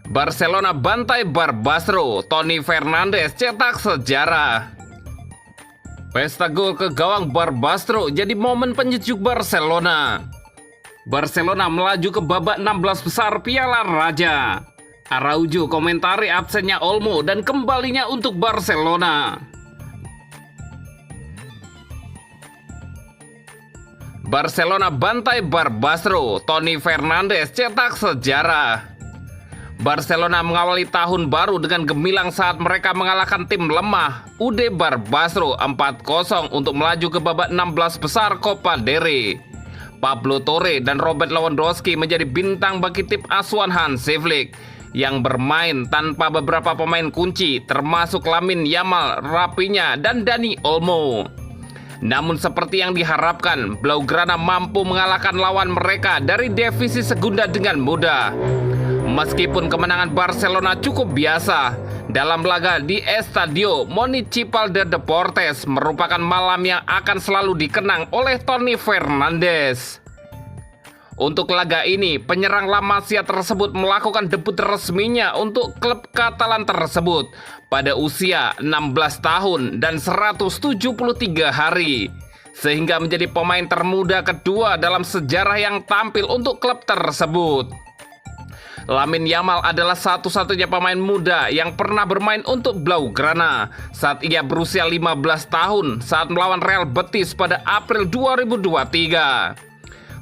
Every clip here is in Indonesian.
Barcelona bantai Barbastro, Toni Fernandes cetak sejarah. Pesta gol ke gawang Barbastro jadi momen penyejuk Barcelona. Barcelona melaju ke babak 16 besar Piala Raja. Araujo komentari absennya Olmo dan kembalinya untuk Barcelona. Barcelona bantai Barbastro, Toni Fernandes cetak sejarah. Barcelona mengawali tahun baru dengan gemilang saat mereka mengalahkan tim lemah UD Barbastro 4-0 untuk melaju ke babak 16 besar Copa del Rey. Pablo Torre dan Robert Lewandowski menjadi bintang bagi tim asuhan Hansi Flick yang bermain tanpa beberapa pemain kunci termasuk Lamine Yamal, Rafinha, dan Dani Olmo. Namun seperti yang diharapkan, Blaugrana mampu mengalahkan lawan mereka dari divisi segunda dengan mudah. Meskipun kemenangan Barcelona cukup biasa, dalam laga di Estadio Municipal de Deportes merupakan malam yang akan selalu dikenang oleh Toni Fernandes. Untuk laga ini, penyerang La Masia tersebut melakukan debut resminya untuk klub Katalan tersebut pada usia 16 tahun dan 173 hari, sehingga menjadi pemain termuda kedua dalam sejarah yang tampil untuk klub tersebut. Lamine Yamal adalah satu-satunya pemain muda yang pernah bermain untuk Blaugrana saat ia berusia 15 tahun saat melawan Real Betis pada April 2023.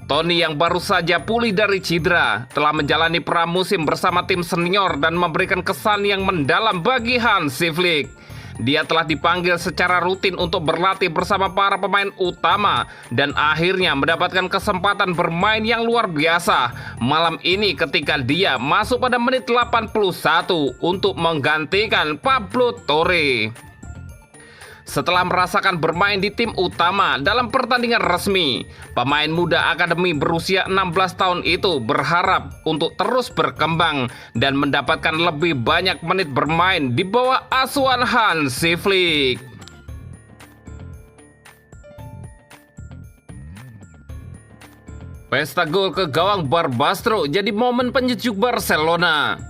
Toni yang baru saja pulih dari cedera telah menjalani pramusim bersama tim senior dan memberikan kesan yang mendalam bagi Hansi Flick. Dia telah dipanggil secara rutin untuk berlatih bersama para pemain utama dan akhirnya mendapatkan kesempatan bermain yang luar biasa malam ini ketika dia masuk pada menit 81 untuk menggantikan Pablo Torre. Setelah merasakan bermain di tim utama dalam pertandingan resmi, pemain muda akademi berusia 16 tahun itu berharap untuk terus berkembang dan mendapatkan lebih banyak menit bermain di bawah asuhan Hansi Flick. Pesta gol ke gawang Barbastro jadi momen penyejuk Barcelona.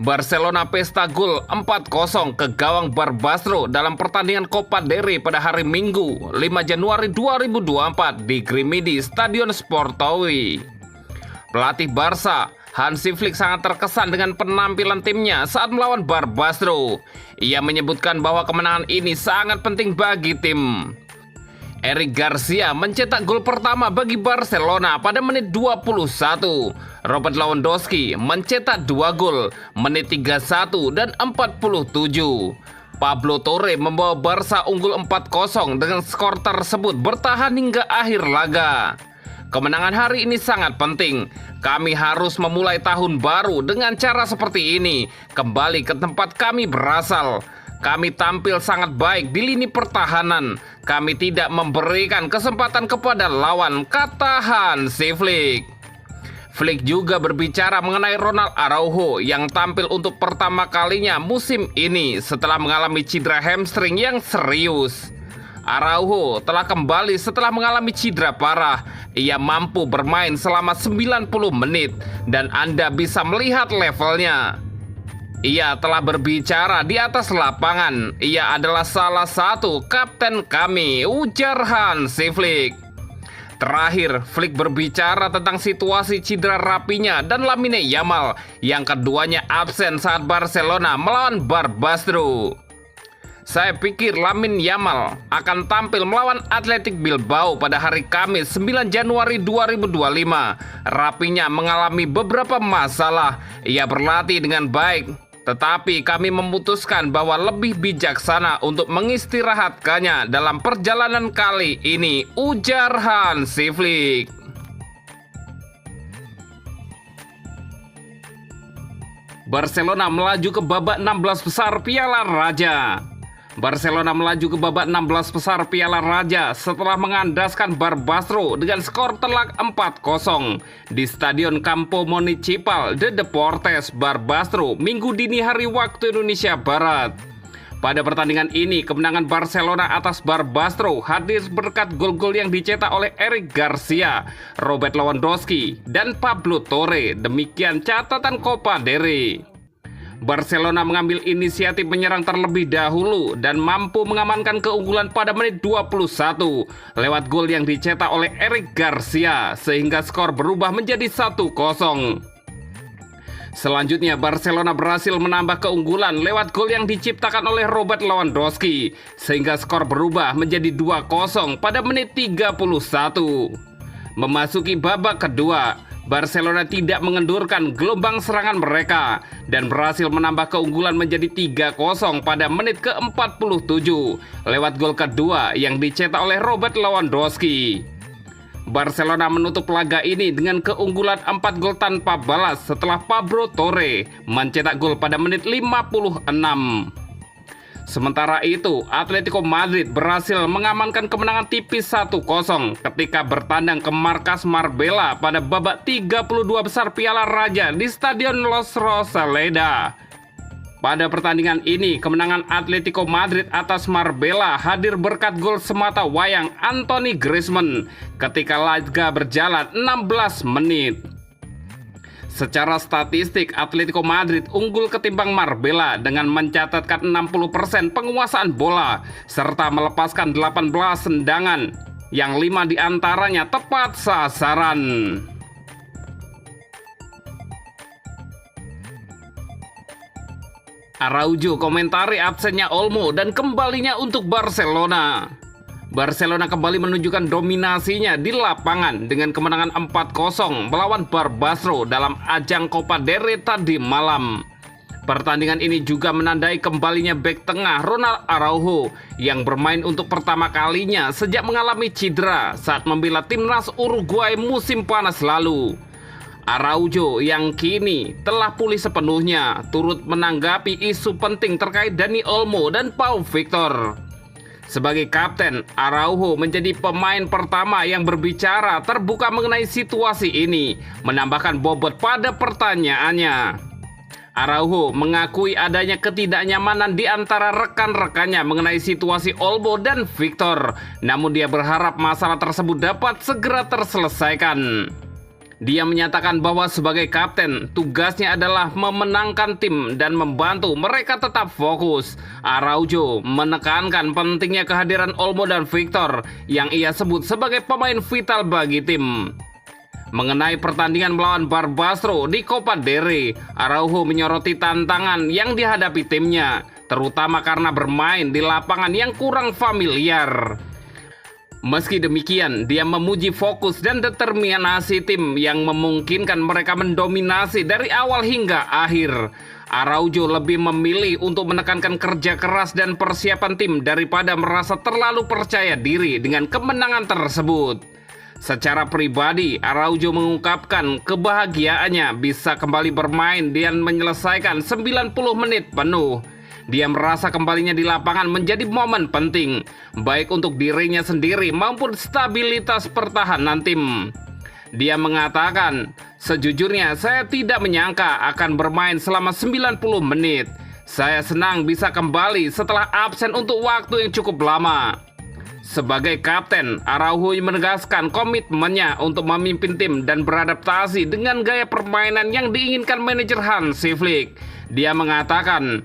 Barcelona pesta gol 4-0 ke gawang Barbastro dalam pertandingan Copa del Rey pada hari Minggu 5 Januari 2024 di Grimidi Stadion Sportowi. Pelatih Barca, Hansi Flick sangat terkesan dengan penampilan timnya saat melawan Barbastro. Ia menyebutkan bahwa kemenangan ini sangat penting bagi tim. Eric Garcia mencetak gol pertama bagi Barcelona pada menit 21. Robert Lewandowski mencetak 2 gol menit 31 dan 47. Pablo Torre membawa Barca unggul 4-0 dengan skor tersebut bertahan hingga akhir laga. Kemenangan hari ini sangat penting. Kami harus memulai tahun baru dengan cara seperti ini, kembali ke tempat kami berasal. Kami tampil sangat baik di lini pertahanan. Kami tidak memberikan kesempatan kepada lawan, kata Hansi Flick. Flick juga berbicara mengenai Ronald Araujo yang tampil untuk pertama kalinya musim ini setelah mengalami cedera hamstring yang serius. Araujo telah kembali setelah mengalami cedera parah. Ia mampu bermain selama 90 menit dan Anda bisa melihat levelnya. Ia telah berbicara di atas lapangan. Ia adalah salah satu kapten kami, ujar Hansi Flick. Terakhir, Flick berbicara tentang situasi cedera Rafinha dan Lamine Yamal yang keduanya absen saat Barcelona melawan Barbastro. Saya pikir Lamine Yamal akan tampil melawan Athletic Bilbao pada hari Kamis 9 Januari 2025. Rafinha mengalami beberapa masalah. Ia berlatih dengan baik, tetapi kami memutuskan bahwa lebih bijaksana untuk mengistirahatkannya dalam perjalanan kali ini, ujar Hansi Flick. Barcelona melaju ke babak 16 besar Piala Raja. Barcelona melaju ke babak 16 besar Piala Raja setelah mengandaskan Barbastro dengan skor telak 4-0 di Stadion Campo Municipal de Deportes Barbastro Minggu dini hari waktu Indonesia Barat. Pada pertandingan ini, kemenangan Barcelona atas Barbastro hadir berkat gol-gol yang dicetak oleh Eric Garcia, Robert Lewandowski, dan Pablo Torre. Demikian catatan Copa del Rey. Barcelona mengambil inisiatif menyerang terlebih dahulu dan mampu mengamankan keunggulan pada menit 21 lewat gol yang dicetak oleh Eric Garcia sehingga skor berubah menjadi 1-0. Selanjutnya Barcelona berhasil menambah keunggulan lewat gol yang diciptakan oleh Robert Lewandowski sehingga skor berubah menjadi 2-0 pada menit 31. Memasuki babak kedua, Barcelona tidak mengendurkan gelombang serangan mereka dan berhasil menambah keunggulan menjadi 3-0 pada menit ke-47 lewat gol kedua yang dicetak oleh Robert Lewandowski. Barcelona menutup laga ini dengan keunggulan 4 gol tanpa balas setelah Pablo Torre mencetak gol pada menit 56. Sementara itu, Atletico Madrid berhasil mengamankan kemenangan tipis 1-0 ketika bertandang ke markas Marbella pada babak 32 besar Piala Raja di Stadion Los Rosaleda. Pada pertandingan ini, kemenangan Atletico Madrid atas Marbella hadir berkat gol semata wayang Anthony Griezmann ketika laga berjalan 16 menit. Secara statistik, Atletico Madrid unggul ketimbang Marbella dengan mencatatkan 60% penguasaan bola serta melepaskan 18 tendangan yang 5 diantaranya tepat sasaran. Araujo komentari absennya Olmo dan kembalinya untuk Barcelona. Barcelona kembali menunjukkan dominasinya di lapangan dengan kemenangan 4-0 melawan Barbastro dalam ajang Copa del Rey tadi malam. Pertandingan ini juga menandai kembalinya bek tengah Ronald Araujo yang bermain untuk pertama kalinya sejak mengalami cedera saat membela timnas Uruguay musim panas lalu. Araujo yang kini telah pulih sepenuhnya turut menanggapi isu penting terkait Dani Olmo dan Pau Victor. Sebagai kapten, Araujo menjadi pemain pertama yang berbicara terbuka mengenai situasi ini, menambahkan bobot pada pertanyaannya. Araujo mengakui adanya ketidaknyamanan di antara rekan-rekannya mengenai situasi Olmo dan Victor, namun dia berharap masalah tersebut dapat segera terselesaikan. Dia menyatakan bahwa sebagai kapten, tugasnya adalah memenangkan tim dan membantu mereka tetap fokus. Araujo menekankan pentingnya kehadiran Olmo dan Victor yang ia sebut sebagai pemain vital bagi tim. Mengenai pertandingan melawan Barbastro di Copa del Rey, Araujo menyoroti tantangan yang dihadapi timnya, terutama karena bermain di lapangan yang kurang familiar. Meski demikian, dia memuji fokus dan determinasi tim yang memungkinkan mereka mendominasi dari awal hingga akhir. Araujo lebih memilih untuk menekankan kerja keras dan persiapan tim daripada merasa terlalu percaya diri dengan kemenangan tersebut. Secara pribadi, Araujo mengungkapkan kebahagiaannya bisa kembali bermain dan menyelesaikan 90 menit penuh. Dia merasa kembalinya di lapangan menjadi momen penting, baik untuk dirinya sendiri maupun stabilitas pertahanan tim. Dia mengatakan, sejujurnya saya tidak menyangka akan bermain selama 90 menit. Saya senang bisa kembali setelah absen untuk waktu yang cukup lama. Sebagai kapten, Araujo menegaskan komitmennya untuk memimpin tim dan beradaptasi dengan gaya permainan yang diinginkan manajer Hansi Flick. Dia mengatakan,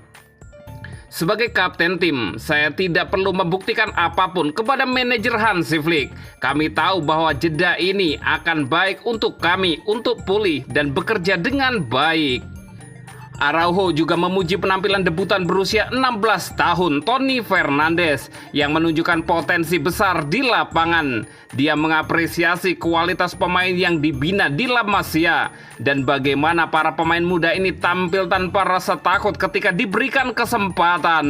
sebagai kapten tim, saya tidak perlu membuktikan apapun kepada manajer Hansi Flick. Kami tahu bahwa jeda ini akan baik untuk kami untuk pulih dan bekerja dengan baik. Araujo juga memuji penampilan debutan berusia 16 tahun Tony Fernandes yang menunjukkan potensi besar di lapangan. Dia mengapresiasi kualitas pemain yang dibina di La Masia dan bagaimana para pemain muda ini tampil tanpa rasa takut ketika diberikan kesempatan.